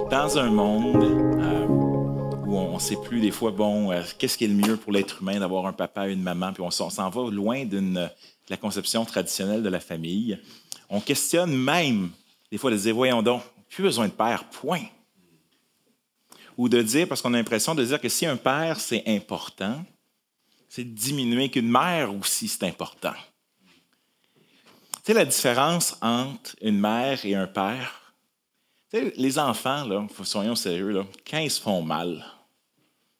Dans un monde où on ne sait plus des fois, qu'est-ce qui est le mieux pour l'être humain d'avoir un papa et une maman, puis on s'en va loin de la conception traditionnelle de la famille. On questionne même, des fois, de dire, voyons donc, plus besoin de père, point. Ou de dire, parce qu'on a l'impression de dire que si un père, c'est important, c'est de diminuer qu'une mère aussi, c'est important. Tu sais, la différence entre une mère et un père, tu sais, les enfants, là, soyons sérieux, là, quand ils se font mal,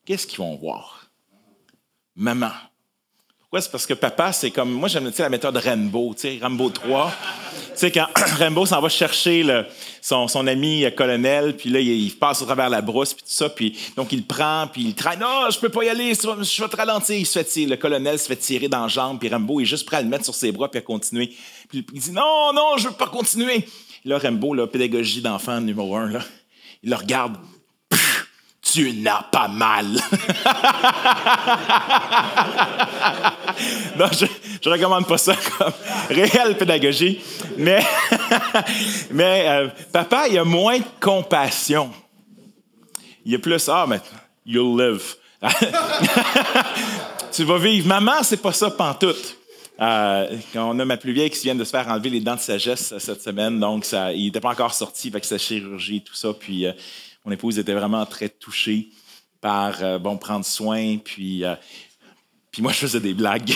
qu'est-ce qu'ils vont voir? Maman. Pourquoi? C'est parce que papa, c'est comme... Moi, j'aime la méthode Rambo, tu sais, Rambo 3. Tu sais, quand Rambo s'en va chercher son ami colonel, puis là, il passe au travers la brousse, puis tout ça, puis donc il le prend, puis il traîne. « Non, je peux pas y aller, je vais te ralentir. » Le colonel se fait tirer dans la jambe, puis Rambo est juste prêt à le mettre sur ses bras, puis à continuer. Puis il dit « Non, non, je veux pas continuer. » Là, Rambo, là, pédagogie d'enfant numéro 1, là, il le regarde. « Tu n'as pas mal. » Non, je recommande pas ça comme réelle pédagogie. Mais papa, il a moins de compassion. Il y a plus, mais you'll live. Tu vas vivre. Maman, c'est pas ça pantoute. On a ma plus vieille qui vient de se faire enlever les dents de sagesse cette semaine, donc il n'était pas encore sorti avec sa chirurgie et tout ça. Puis mon épouse était vraiment très touchée par prendre soin, puis moi je faisais des blagues.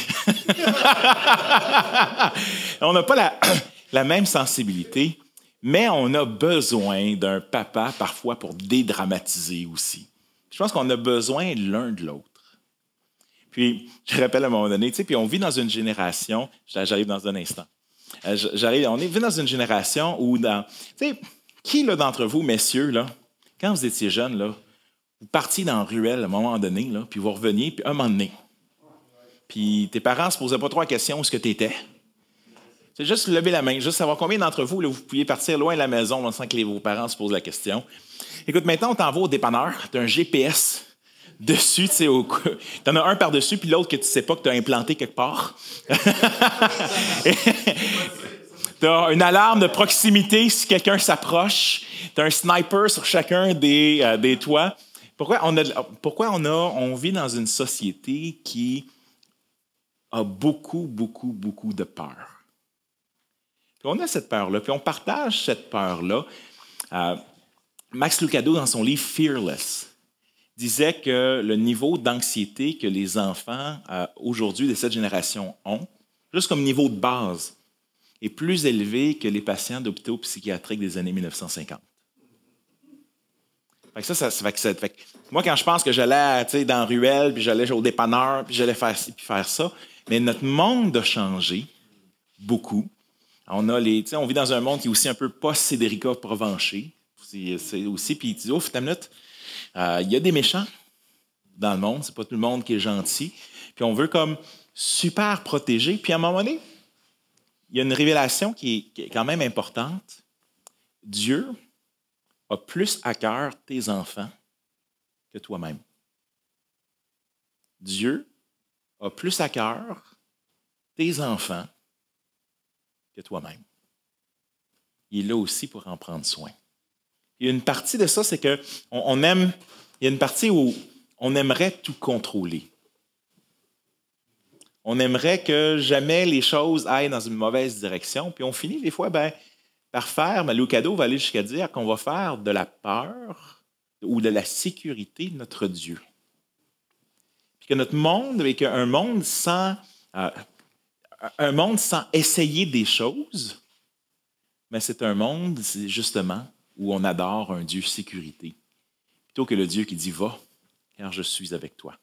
On n'a pas la même sensibilité, mais on a besoin d'un papa parfois pour dédramatiser aussi. Je pense qu'on a besoin l'un de l'autre. Puis, je rappelle à un moment donné, tu sais, puis on vit dans une génération, j'arrive dans un instant, on vit dans une génération où, tu sais, qui là, d'entre vous, messieurs, là, quand vous étiez jeunes, là, vous partiez dans la ruelle à un moment donné, là, puis vous reveniez, puis un moment donné, puis tes parents ne se posaient pas trop la question où est-ce que tu étais. C'est juste lever la main, juste savoir combien d'entre vous, là, vous pouviez partir loin de la maison là, sans que vos parents se posent la question. Écoute, maintenant, on t'envoie au dépanneur, tu as un GPS dessus, tu sais, t'en as un par-dessus, puis l'autre que tu sais pas que tu as implanté quelque part. Tu as une alarme de proximité si quelqu'un s'approche. Tu as un sniper sur chacun des toits. Pourquoi on vit dans une société qui a beaucoup, beaucoup, beaucoup de peur? Puis on a cette peur-là, puis on partage cette peur-là. Max Lucado, dans son livre « Fearless », disait que le niveau d'anxiété que les enfants aujourd'hui de cette génération ont, juste comme niveau de base, est plus élevé que les patients d'hôpitaux psychiatriques des années 1950. Fait que moi, quand je pense que j'allais dans la ruelle, puis j'allais au dépanneur, puis j'allais faire ci, puis faire ça, mais notre monde a changé beaucoup. On vit dans un monde qui est aussi un peu post-Cédrica Provencher. C'est aussi, puis tu dis, oh, ta minute, il y a des méchants dans le monde, c'est pas tout le monde qui est gentil. Puis on veut comme super protéger. Puis à un moment donné, il y a une révélation qui est quand même importante. Dieu a plus à cœur tes enfants que toi-même. Dieu a plus à cœur tes enfants que toi-même. Il est là aussi pour en prendre soin. Il y a une partie de ça, c'est que il y a une partie où on aimerait tout contrôler. On aimerait que jamais les choses aillent dans une mauvaise direction, puis on finit des fois par faire, Lucado va aller jusqu'à dire qu'on va faire de la peur ou de la sécurité notre Dieu. Puis que notre monde, avec un monde sans essayer des choses, mais c'est un monde, justement, où on adore un Dieu sécurité, plutôt que le Dieu qui dit « Va, car je suis avec toi ».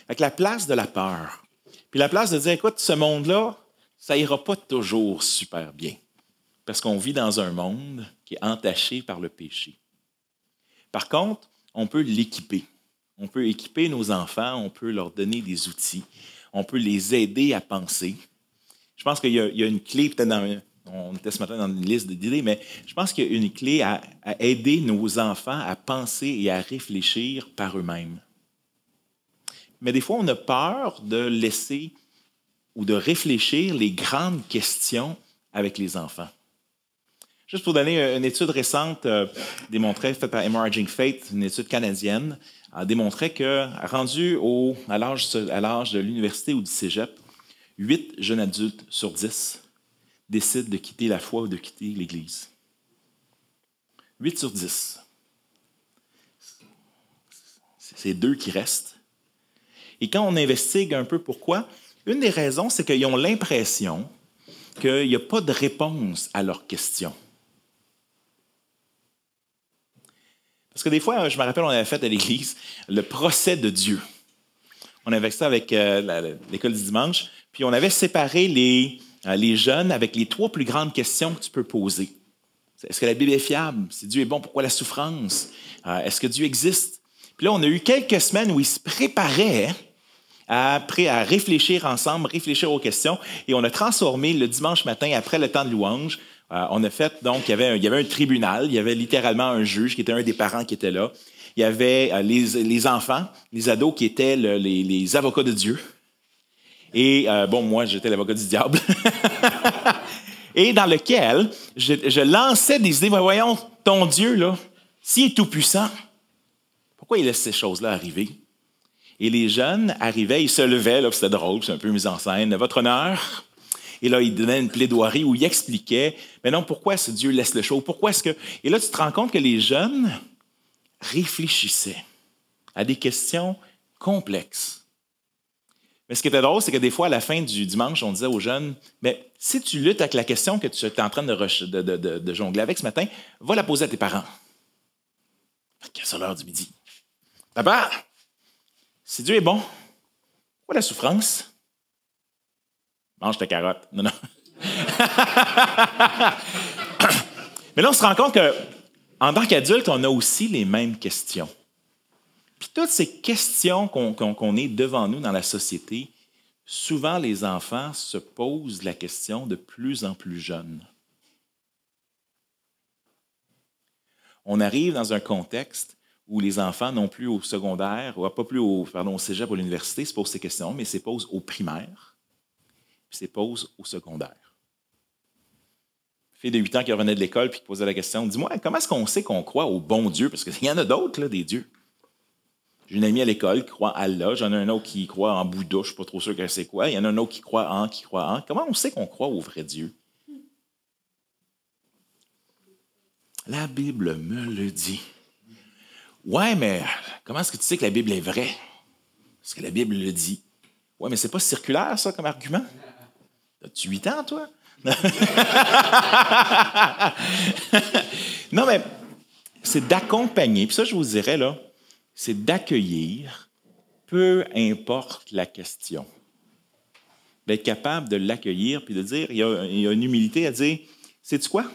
Avec la place de la peur, puis la place de dire « Écoute, ce monde-là, ça ira pas toujours super bien, parce qu'on vit dans un monde qui est entaché par le péché. » Par contre, on peut l'équiper. On peut équiper nos enfants, on peut leur donner des outils, on peut les aider à penser. Je pense qu'il y a une clé, peut-être on était ce matin dans une liste d'idées, mais je pense qu'il y a une clé à aider nos enfants à penser et à réfléchir par eux-mêmes. Mais des fois, on a peur de laisser ou de réfléchir les grandes questions avec les enfants. Juste pour donner une étude récente faite par Emerging Faith, une étude canadienne, démontrait que, rendu à l'âge de l'université ou du cégep, 8 jeunes adultes sur 10 décident de quitter la foi ou de quitter l'Église. 8 sur 10. C'est 2 qui restent. Et quand on investigue un peu pourquoi, une des raisons, c'est qu'ils ont l'impression qu'il n'y a pas de réponse à leurs questions. Parce que des fois, je me rappelle, on avait fait à l'Église le procès de Dieu. On avait fait ça avec l'école du dimanche, puis on avait séparé les jeunes avec les 3 plus grandes questions que tu peux poser. Est-ce que la Bible est fiable? Si Dieu est bon, pourquoi la souffrance? Est-ce que Dieu existe? Puis là, on a eu quelques semaines où ils se préparaient à réfléchir ensemble, réfléchir aux questions, et on a transformé le dimanche matin, après le temps de louange, on a fait, donc, il y avait un tribunal, il y avait littéralement un juge qui était un des parents qui était là. Il y avait les enfants, les ados qui étaient les avocats de Dieu. Et, moi, j'étais l'avocat du diable. Et dans lequel je lançais des idées. Voyons, ton Dieu, là, s'il est tout-puissant, pourquoi il laisse ces choses-là arriver? Et les jeunes arrivaient, ils se levaient, là, c'était drôle, c'est un peu mise en scène, votre honneur. Et là, il donnait une plaidoirie où il expliquait, mais non, pourquoi est-ce que Dieu laisse le show? Pourquoi est-ce que... Et là, tu te rends compte que les jeunes réfléchissaient à des questions complexes. Mais ce qui était drôle, c'est que des fois, à la fin du dimanche, on disait aux jeunes, mais si tu luttes avec la question que tu es en train de jongler avec ce matin, va la poser à tes parents. À l'heure du midi. Papa, si Dieu est bon, pourquoi la souffrance? Mange ta carotte. Non. Mais là, on se rend compte qu'en tant qu'adulte, on a aussi les mêmes questions. Puis toutes ces questions qu'on est devant nous dans la société, souvent les enfants se posent la question de plus en plus jeunes. On arrive dans un contexte où les enfants, non plus au secondaire, ou pas plus au cégep ou à l'université, se posent ces questions, mais se posent au primaire, puis se posent au secondaire. Une fille de 8 ans qui revenait de l'école puis qui posait la question, dis-moi, comment est-ce qu'on sait qu'on croit au bon Dieu? Parce qu'il y en a d'autres, là, des dieux. J'ai une amie à l'école qui croit en Allah, j'en ai un autre qui croit en Bouddha, je ne suis pas trop sûr qu'elle sait quoi. Il y en a un autre qui croit en. Comment on sait qu'on croit au vrai Dieu? La Bible me le dit. Ouais, mais comment est-ce que tu sais que la Bible est vraie? Parce que la Bible le dit. Ouais, mais c'est pas circulaire, ça, comme argument? As-tu 8 ans, toi? Non, mais c'est d'accompagner, puis ça, je vous dirais, là, c'est d'accueillir, peu importe la question. D'être capable de l'accueillir, puis de dire, il y a une humilité à dire, sais-tu quoi?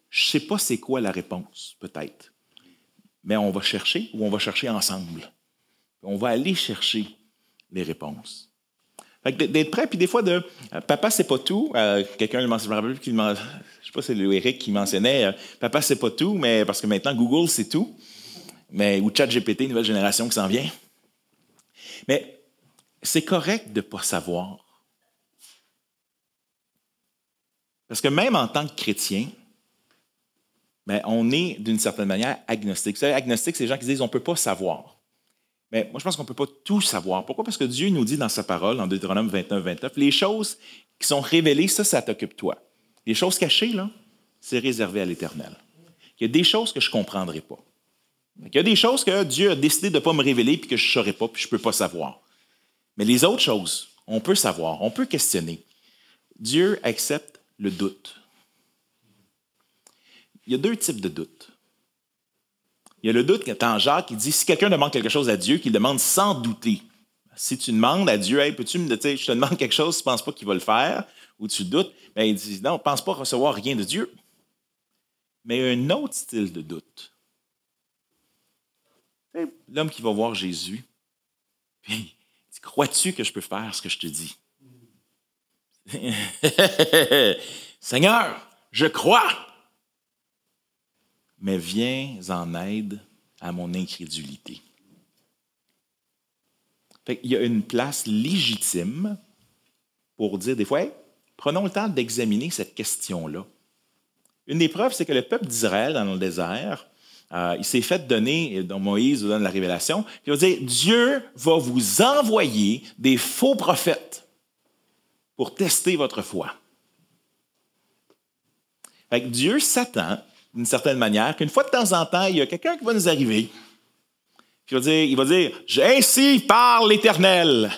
Je ne sais pas c'est quoi la réponse, peut-être. Mais on va chercher ou on va chercher ensemble. On va aller chercher les réponses. Fait que d'être prêt, puis des fois, papa, c'est pas tout. Quelqu'un le mentionne, je ne sais pas si c'est Eric qui mentionnait, papa, c'est pas tout, mais parce que maintenant, Google, c'est tout. Ou ChatGPT, nouvelle génération qui s'en vient. Mais c'est correct de ne pas savoir. Parce que même en tant que chrétien, on est d'une certaine manière agnostique. Vous savez, agnostique, c'est les gens qui disent on ne peut pas savoir. Mais moi, je pense qu'on ne peut pas tout savoir. Pourquoi? Parce que Dieu nous dit dans sa parole, en Deutéronome 29, 29, les choses qui sont révélées, ça t'occupe toi. Les choses cachées, là, c'est réservé à l'Éternel. Il y a des choses que je ne comprendrai pas. Il y a des choses que Dieu a décidé de ne pas me révéler et que je ne saurais pas puis je ne peux pas savoir. Mais les autres choses, on peut savoir, on peut questionner. Dieu accepte le doute. Il y a 2 types de doutes. Il y a le doute quand Jacques qui dit si quelqu'un demande quelque chose à Dieu, qu'il demande sans douter. Si tu demandes à Dieu, hey, peux-tu je te demande quelque chose, tu ne penses pas qu'il va le faire, ou tu doutes, il dit non, ne pense pas recevoir rien de Dieu. Mais il y a un autre style de doute. L'homme qui va voir Jésus, puis il dit crois-tu que je peux faire ce que je te dis? Seigneur, je crois! Mais viens en aide à mon incrédulité. Il y a une place légitime pour dire des fois, hey, prenons le temps d'examiner cette question-là. Une des preuves, c'est que le peuple d'Israël, dans le désert, il s'est fait donner, dont Moïse nous donne la révélation, puis il va dire, Dieu va vous envoyer des faux prophètes pour tester votre foi. Fait que Dieu s'attend, d'une certaine manière, qu'une fois de temps en temps, il y a quelqu'un qui va nous arriver, puis il va dire, ainsi parle l'Éternel.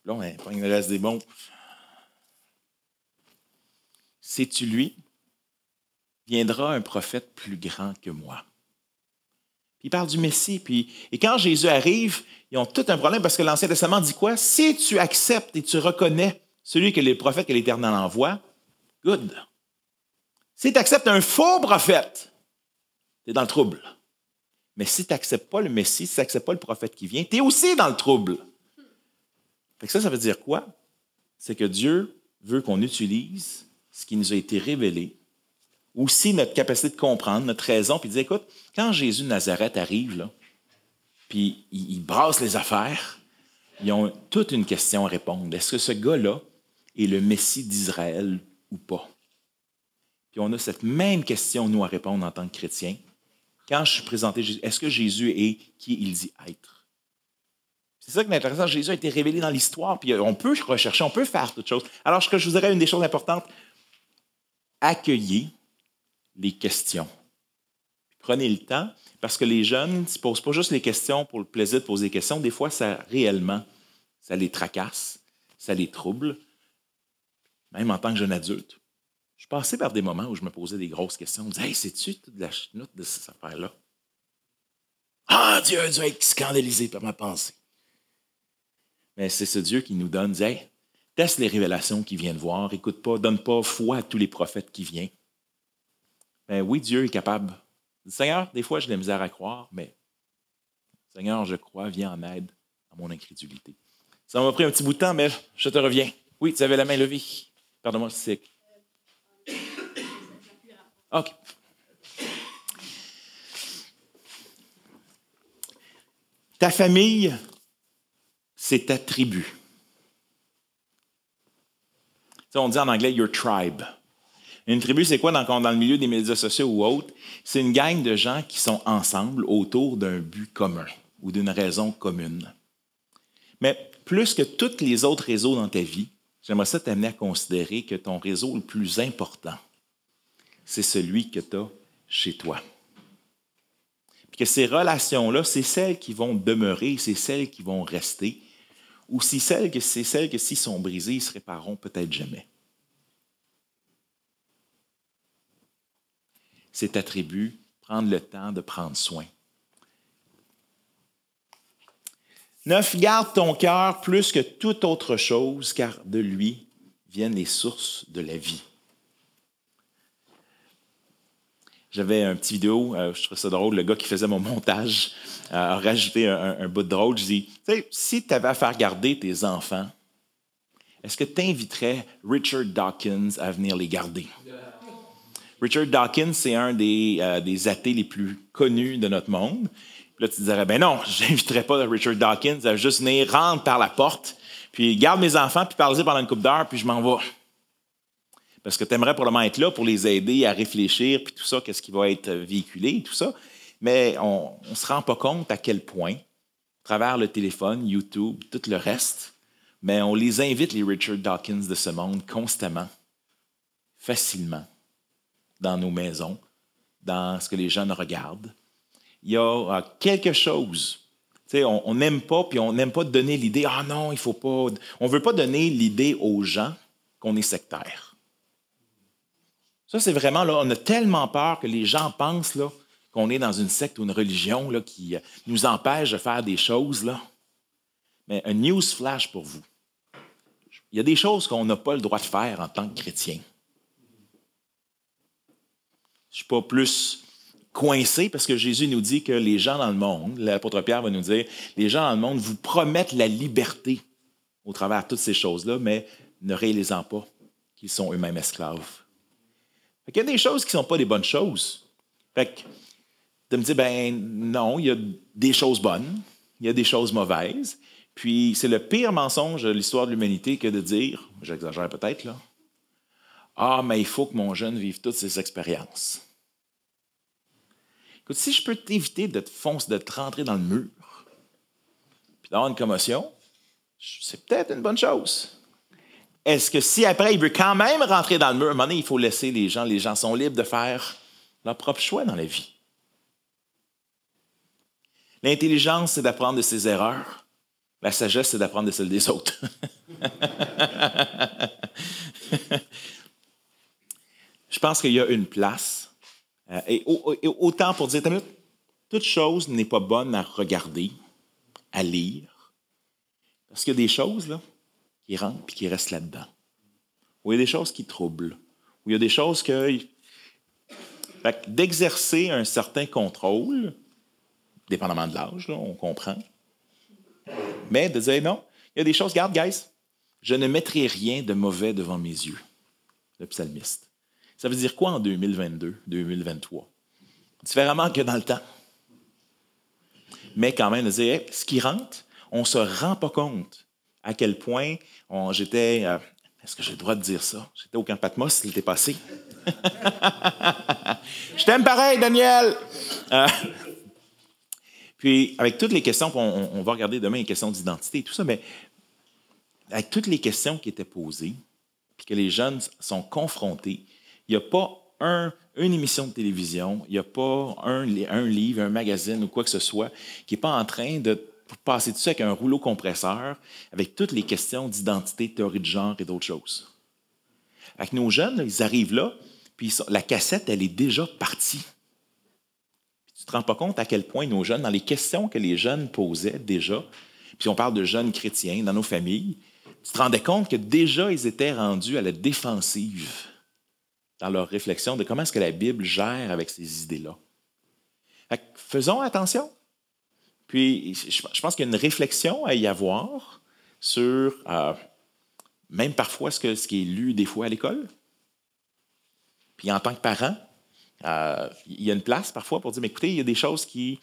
Là, il me reste des bons. C'est-tu lui? Viendra un prophète plus grand que moi. Puis il parle du Messie. Et quand Jésus arrive, ils ont tout un problème parce que l'Ancien Testament dit quoi? Si tu acceptes et tu reconnais celui que les prophètes que l'Éternel envoie, good. Si tu acceptes un faux prophète, tu es dans le trouble. Mais si tu n'acceptes pas le Messie, si tu n'acceptes pas le prophète qui vient, tu es aussi dans le trouble. Fait que ça veut dire quoi? C'est que Dieu veut qu'on utilise ce qui nous a été révélé, aussi notre capacité de comprendre, notre raison, puis de dire, écoute, quand Jésus de Nazareth arrive, là, puis il brasse les affaires, ils ont toute une question à répondre. Est-ce que ce gars-là est le Messie d'Israël ou pas? Puis on a cette même question, nous, à répondre en tant que chrétiens. Quand je suis présenté Jésus, est-ce que Jésus est qui il dit être? C'est ça qui est intéressant. Jésus a été révélé dans l'histoire, puis on peut rechercher, on peut faire toutes choses. Alors, ce que je vous dirais, une des choses importantes, accueillez les questions. Prenez le temps, parce que les jeunes ne se posent pas juste les questions pour le plaisir de poser des questions. Des fois, ça les tracasse, ça les trouble, même en tant que jeune adulte. Je passais par des moments où je me posais des grosses questions. Je me disais, hey, sais-tu toute la chenoute de cette affaire-là? Ah, Dieu a dû être scandalisé par ma pensée. Mais c'est ce Dieu qui nous donne, dit, hey, teste les révélations qu'il vient de voir, écoute pas, donne pas foi à tous les prophètes qui viennent. Ben oui, Dieu est capable. Seigneur, des fois, j'ai de la misère à croire, mais Seigneur, je crois, viens en aide à mon incrédulité. Ça m'a pris un petit bout de temps, mais je te reviens. Oui, tu avais la main levée. Pardonne-moi, c'est... OK. Ta famille, c'est ta tribu. Tu sais, on dit en anglais « your tribe ». Une tribu, c'est quoi dans le milieu des médias sociaux ou autres? C'est une gang de gens qui sont ensemble autour d'un but commun ou d'une raison commune. Mais plus que tous les autres réseaux dans ta vie, j'aimerais ça t'amener à considérer que ton réseau le plus important, c'est celui que tu as chez toi. Puis que ces relations-là, c'est celles qui vont demeurer, c'est celles qui vont rester, ou c'est celles que s'ils sont brisées, ils se répareront peut-être jamais. C'est ta tribu, prendre le temps de prendre soin. 9, garde ton cœur plus que toute autre chose, car de lui viennent les sources de la vie. J'avais un petit vidéo, je trouvais ça drôle, le gars qui faisait mon montage a rajouté un bout de drôle. Je dis, tu sais, si tu avais à faire garder tes enfants, est-ce que tu inviterais Richard Dawkins à venir les garder? Richard Dawkins, c'est un des athées les plus connus de notre monde. Puis là, tu te dirais, ben non, je n'inviterais pas Richard Dawkins à juste venir, rentre par la porte, puis garde mes enfants, puis parle-y pendant une couple d'heures, puis je m'en vais. Parce que tu aimerais probablement être là pour les aider à réfléchir, puis tout ça, qu'est-ce qui va être véhiculé, tout ça. Mais on ne se rend pas compte à quel point, à travers le téléphone, YouTube, tout le reste, mais on les invite, les Richard Dawkins de ce monde, constamment, facilement, dans nos maisons, dans ce que les jeunes regardent. Il y a quelque chose. Tu sais, on n'aime pas, puis on n'aime pas donner l'idée, ah non, il faut pas. On ne veut pas donner l'idée aux gens qu'on est sectaire. Ça, c'est vraiment, là, on a tellement peur que les gens pensent là, qu'on est dans une secte ou une religion là, qui nous empêche de faire des choses. Là. Mais un news flash pour vous. Il y a des choses qu'on n'a pas le droit de faire en tant que chrétien. Je ne suis pas plus coincé parce que Jésus nous dit que les gens dans le monde, l'apôtre Pierre va nous dire, les gens dans le monde vous promettent la liberté au travers de toutes ces choses-là, mais ne réalisant pas qu'ils sont eux-mêmes esclaves. Il y a des choses qui ne sont pas des bonnes choses. Fait que de me dire, ben non, il y a des choses bonnes, il y a des choses mauvaises. Puis c'est le pire mensonge de l'histoire de l'humanité que de dire, j'exagère peut-être là, Ah, mais il faut que mon jeune vive toutes ces expériences. Écoute, si je peux t'éviter de te rentrer dans le mur, puis d'avoir une commotion, c'est peut-être une bonne chose. Est-ce que si après, il veut quand même rentrer dans le mur, à un moment donné, il faut laisser les gens sont libres de faire leur propre choix dans la vie. L'intelligence, c'est d'apprendre de ses erreurs. La sagesse, c'est d'apprendre de celles des autres. Je pense qu'il y a une place. Et autant pour dire, toute chose n'est pas bonne à regarder, à lire. Parce qu'il y a des choses là, qui rentrent et qui restent là-dedans. Ou il y a des choses qui troublent. Ou il y a des choses que... Fait que d'exercer un certain contrôle, dépendamment de l'âge, là, on comprend. Mais de dire, non, il y a des choses, regarde, guys, je ne mettrai rien de mauvais devant mes yeux. Le psalmiste. Ça veut dire quoi en 2022, 2023? Différemment que dans le temps. Mais quand même, de dire, hey, ce qui rentre, on ne se rend pas compte à quel point j'étais... est-ce que j'ai le droit de dire ça? J'étais au camp Patmos l'été passé. Je t'aime pareil, Daniel! Puis, avec toutes les questions, on va regarder demain les questions d'identité et tout ça, mais avec toutes les questions qui étaient posées, puis que les jeunes sont confrontés, il n'y a pas une émission de télévision, il n'y a pas un livre, un magazine ou quoi que ce soit qui n'est pas en train de passer dessus avec un rouleau compresseur, avec toutes les questions d'identité, théorie de genre et d'autres choses. Avec nos jeunes, là, ils arrivent là, puis la cassette, elle est déjà partie. Tu ne te rends pas compte à quel point nos jeunes, dans les questions que les jeunes posaient déjà, puis on parle de jeunes chrétiens dans nos familles, tu te rendais compte que déjà, ils étaient rendus à la défensive dans leur réflexion de comment est-ce que la Bible gère avec ces idées-là. Fait que faisons attention. Puis, je pense qu'il y a une réflexion à y avoir sur même parfois ce qui est lu des fois à l'école. Puis en tant que parent, il y a une place parfois pour dire, mais écoutez, il y a des choses qui...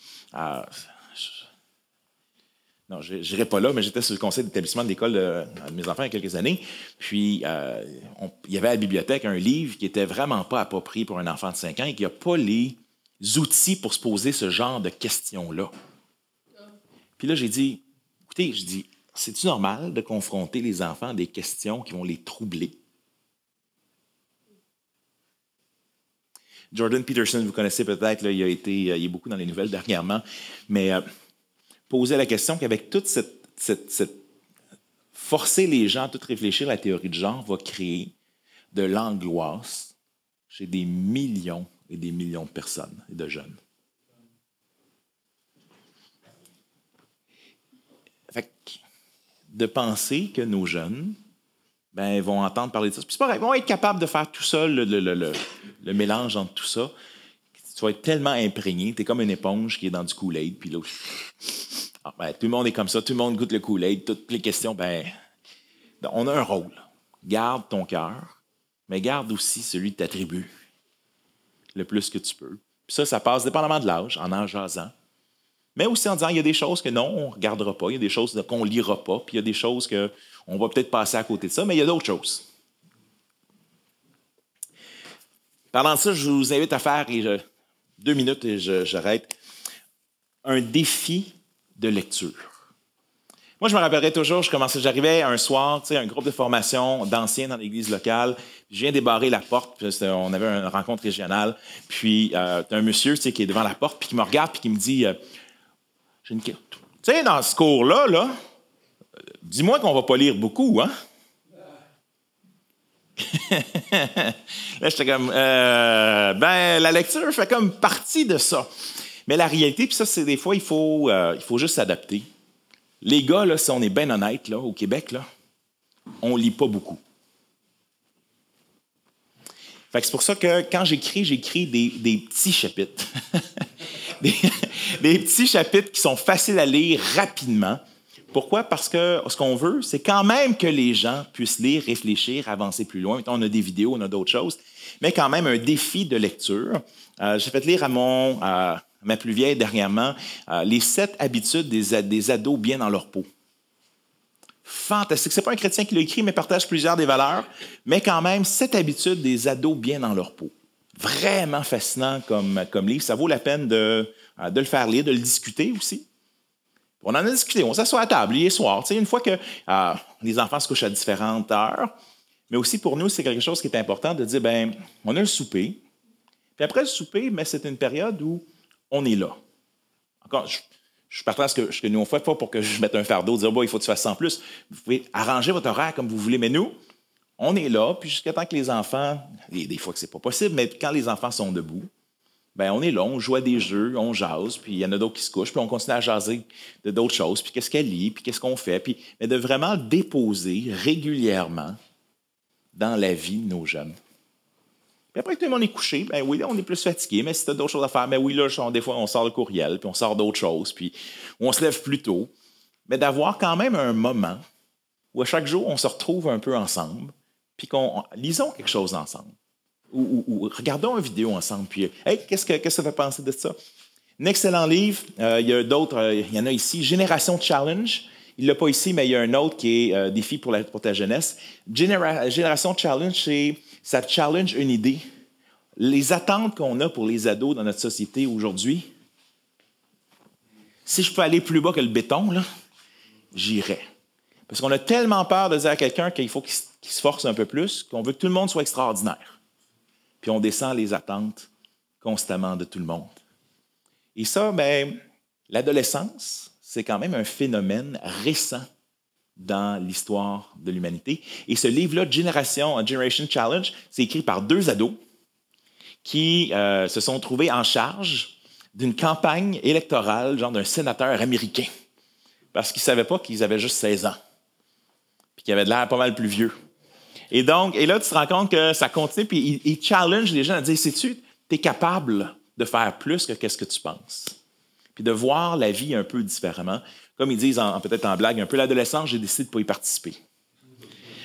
non, je n'irai pas là, mais j'étais sur le conseil d'établissement de l'école de mes enfants il y a quelques années. Puis, il y avait à la bibliothèque un livre qui n'était vraiment pas approprié pour un enfant de 5 ans et qui n'a pas les outils pour se poser ce genre de questions-là. Puis là, j'ai dit, écoutez, c'est-tu normal de confronter les enfants à des questions qui vont les troubler? Jordan Peterson, vous connaissez peut-être, là, il est beaucoup dans les nouvelles dernièrement, mais posait la question qu'avec toute cette forcer les gens à tout réfléchir à la théorie de genre va créer de l'angoisse chez des millions et des millions de personnes et de jeunes. Fait que, de penser que nos jeunes vont entendre parler de ça. Puis c'est pas vrai, ils vont être capables de faire tout ça, le mélange entre tout ça. Tu vas être tellement imprégné, tu es comme une éponge qui est dans du Kool-Aid, puis là, tout le monde est comme ça, tout le monde goûte le Kool-Aid, toutes les questions, on a un rôle. Garde ton cœur, mais garde aussi celui de ta tribu, le plus que tu peux. Puis ça passe dépendamment de l'âge, en jasant, mais aussi en disant, il y a des choses que non, on ne regardera pas, il y a des choses qu'on ne lira pas, puis il y a des choses qu'on va peut-être passer à côté de ça, mais il y a d'autres choses. Parlant de ça, je vous invite à faire, 2 minutes et j'arrête, un défi de lecture. Moi, je me rappellerai toujours, j'arrivais un soir, un groupe de formation d'anciens dans l'église locale, je viens débarrer la porte, on avait une rencontre régionale, puis t'as un monsieur qui est devant la porte, puis qui me regarde, puis qui me dit, j'ai une question. Tu sais, dans ce cours-là, dis-moi qu'on ne va pas lire beaucoup, hein? Là, j'étais comme, la lecture fait comme partie de ça. Mais la réalité, puis ça, c'est des fois, il faut juste s'adapter. Les gars, là, si on est bien honnête, là, au Québec, là, on ne lit pas beaucoup. Fait que c'est pour ça que quand j'écris des petits chapitres. des petits chapitres qui sont faciles à lire rapidement. Pourquoi? Parce que ce qu'on veut, c'est quand même que les gens puissent lire, réfléchir, avancer plus loin. On a des vidéos, on a d'autres choses, mais quand même un défi de lecture. J'ai fait lire à ma plus vieille dernièrement les 7 habitudes des ados bien dans leur peau. fantastique. C'est pas un chrétien qui l'a écrit, mais partage plusieurs des valeurs. Mais quand même, cette habitude des ados bien dans leur peau. Vraiment fascinant comme livre. Ça vaut la peine de le faire lire, de le discuter aussi. On en a discuté, on s'assoit à table hier soir. Tu sais, une fois que les enfants se couchent à différentes heures, mais aussi pour nous, c'est quelque chose qui est important de dire, ben, on a le souper. Puis après le souper, mais c'est une période où on est là. Encore, je partage ce que nous on fait, pas pour que je mette un fardeau, dire, bon, il faut que tu fasses ça en plus. Vous pouvez arranger votre horaire comme vous voulez, mais nous, on est là, puis jusqu'à temps que les enfants, et des fois que c'est pas possible, mais quand les enfants sont debout, ben on est là, on joue à des jeux, on jase, puis il y en a d'autres qui se couchent, puis on continue à jaser de d'autres choses, puis qu'est-ce qu'elle lit, puis qu'est-ce qu'on fait, puis mais de vraiment le déposer régulièrement dans la vie de nos jeunes. Puis après que tout le monde est couché, ben oui, là, on est plus fatigué, mais si tu as d'autres choses à faire, ben oui, là, des fois, on sort le courriel, puis on sort d'autres choses, puis on se lève plus tôt. Mais d'avoir quand même un moment où à chaque jour, on se retrouve un peu ensemble, puis lisons quelque chose ensemble. Ou regardons une vidéo ensemble, puis hey, qu'est-ce que ça fait penser de ça? Un excellent livre, il y a d'autres, il y en a ici, Génération Challenge. Il ne l'a pas ici, mais il y a un autre qui est Défi pour ta jeunesse. Génération Challenge, ça challenge une idée. Les attentes qu'on a pour les ados dans notre société aujourd'hui, si je peux aller plus bas que le béton, là, j'irais. Parce qu'on a tellement peur de dire à quelqu'un qu'il faut qu'il se force un peu plus, qu'on veut que tout le monde soit extraordinaire. Puis on descend les attentes constamment de tout le monde. Et ça, bien, l'adolescence, c'est quand même un phénomène récent dans l'histoire de l'humanité. Et ce livre-là, Generation Challenge, c'est écrit par 2 ados qui se sont trouvés en charge d'une campagne électorale, genre d'un sénateur américain, parce qu'ils ne savaient pas qu'ils avaient juste 16 ans, puis qu'ils avaient de l'air pas mal plus vieux. Et là, tu te rends compte que ça continue, puis il challenge les gens à dire, sais-tu, tu es capable de faire plus que qu'est-ce que tu penses. Puis de voir la vie un peu différemment. Comme ils disent, peut-être en blague, un peu l'adolescence, j'ai décidé de ne pas y participer.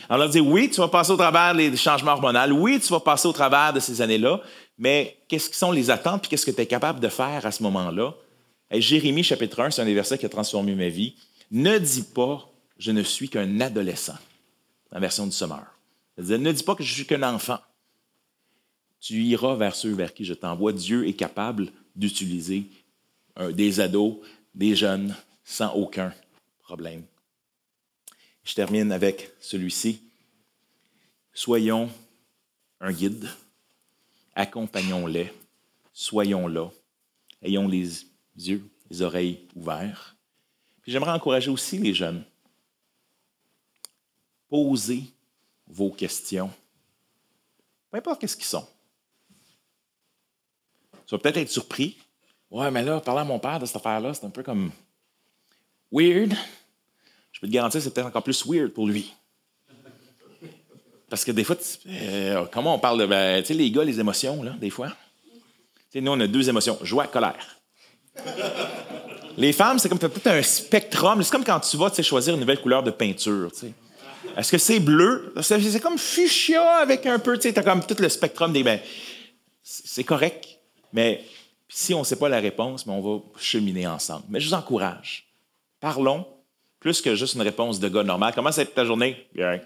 Alors, on leur dit, oui, tu vas passer au travers des changements hormonaux, oui, tu vas passer au travers de ces années-là, mais qu'est-ce qui sont les attentes, puis qu'est-ce que tu es capable de faire à ce moment-là? Et Jérémie, chapitre 1, c'est un des versets qui a transformé ma vie. Ne dis pas, je ne suis qu'un adolescent, en version du Sommeur. Ne dis pas que je suis qu'un enfant. Tu iras vers ceux vers qui je t'envoie. Dieu est capable d'utiliser des ados, des jeunes, sans aucun problème. Je termine avec celui-ci. Soyons un guide, accompagnons-les, soyons là, ayons les yeux, les oreilles ouverts. Puis j'aimerais encourager aussi les jeunes. Posez vos questions, peu importe qu'est-ce qu'ils sont. Tu vas peut-être être surpris. Ouais, mais là, parler à mon père de cette affaire-là, c'est un peu comme weird. Je peux te garantir que c'est peut-être encore plus weird pour lui. Parce que des fois, comment on parle de... tu sais, les gars, les émotions, là, des fois. Tu sais, nous, on a 2 émotions, joie, colère. Les femmes, c'est comme peut-être un spectrum. C'est comme quand tu vas choisir une nouvelle couleur de peinture, tu sais. Est-ce que c'est bleu? C'est comme fuchsia avec un peu, tu sais, t'as comme tout le spectrum des... c'est correct, mais si on ne sait pas la réponse, on va cheminer ensemble. Mais je vous encourage. Parlons, plus que juste une réponse de gars normal. Comment ça a été ta journée? Bien.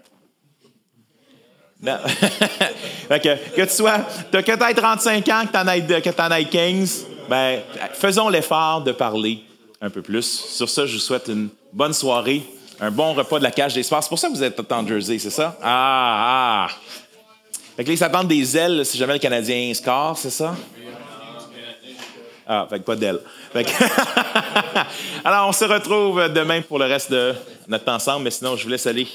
que tu sois... Tu as peut-être 35 ans, que t'en aies 15, ben, faisons l'effort de parler un peu plus. Sur ça, je vous souhaite une bonne soirée. Un bon repas de la cage des sports. C'est pour ça que vous êtes en jersey, c'est ça? Fait que là, ils s'attendent des ailes si jamais le Canadien score, c'est ça? Fait que pas d'ailes. Alors, on se retrouve demain pour le reste de notre temps ensemble, mais sinon, je vous laisse aller.